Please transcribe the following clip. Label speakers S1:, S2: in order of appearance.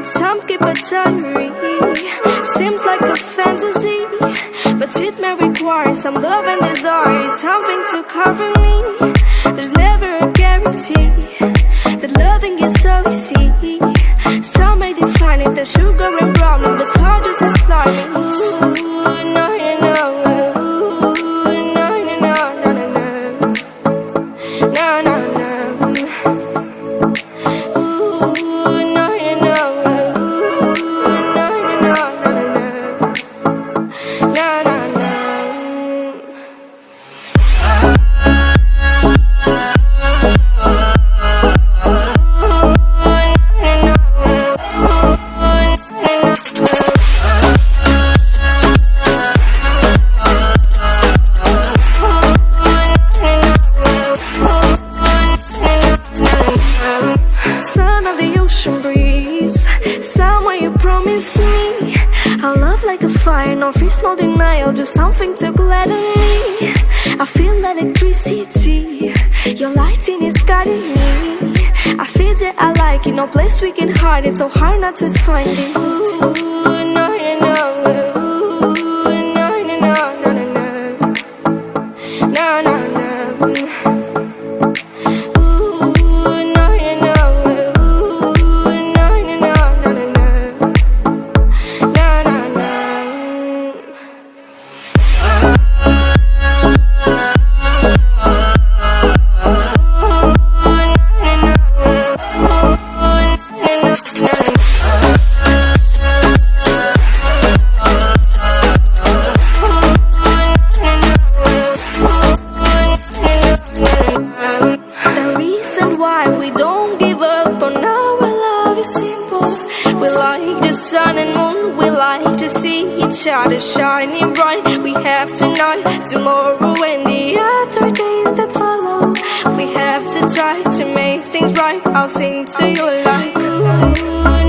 S1: Some keep a diary, seems like a fantasy, but it may require some love and desire. It's something to cover me. There's never a guarantee that loving is so easy. Some may define it as sugar and brownies, but hard just as slimy. Ooh, no, no, no. Ooh, no, no, no, no, no, no. No, no, no. Son of the ocean breeze, somewhere you promised me a love like a fire, no fears, no denial, just something to gladden me. I feel electricity, your lighting is guiding me. I feel that I like it, no place we can hide it, so hard not to find it. Ooh, no, no, no. Ooh, no, no, no, no, no, no. No, no, no. The reason why we don't give up on our love is simple. We like the sun and moon, we like to see each other shining bright. We have tonight, tomorrow and the other days that follow. We have to try to make things right. I'll sing to you like ooh.